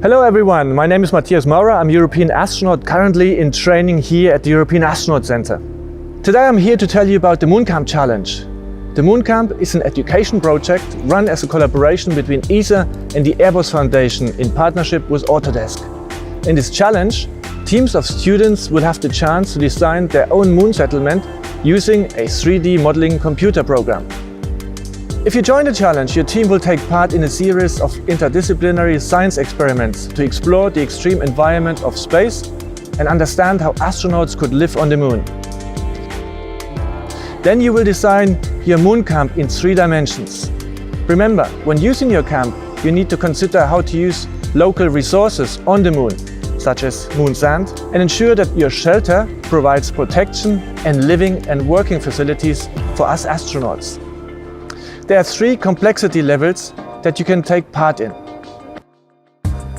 Hello everyone, my name is Matthias Maurer. I'm a European astronaut currently in training here at the European Astronaut Center. Today I'm here to tell you about the MoonCamp Challenge. The MoonCamp is an education project run as a collaboration between ESA and the Airbus Foundation in partnership with Autodesk. In this challenge, teams of students will have the chance to design their own moon settlement using a 3D modeling computer program. If you join the challenge, your team will take part in a series of interdisciplinary science experiments to explore the extreme environment of space and understand how astronauts could live on the moon. Then you will design your moon camp in 3 dimensions. Remember, when using your camp, you need to consider how to use local resources on the moon, such as moon sand, and ensure that your shelter provides protection and living and working facilities for us astronauts. There are 3 complexity levels that you can take part in.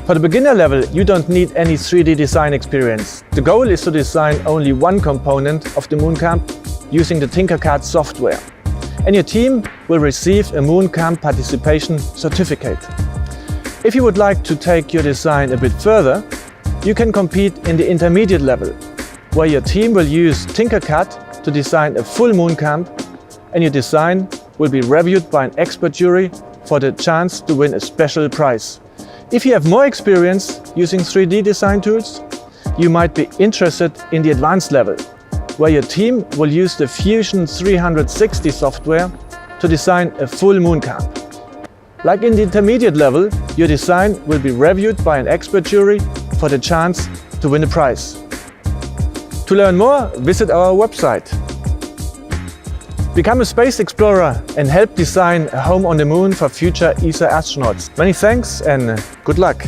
For the beginner level, you don't need any 3D design experience. The goal is to design only one component of the MoonCamp using the Tinkercad software. And your team will receive a MoonCamp participation certificate. If you would like to take your design a bit further, you can compete in the intermediate level, where your team will use Tinkercad to design a full MoonCamp, and your design will be reviewed by an expert jury for the chance to win a special prize. If you have more experience using 3D design tools, you might be interested in the advanced level, where your team will use the Fusion 360 software to design a full MoonCamp. Like in the intermediate level, your design will be reviewed by an expert jury for the chance to win a prize. To learn more, visit our website. Become a space explorer and help design a home on the moon for future ESA astronauts. Many thanks and good luck!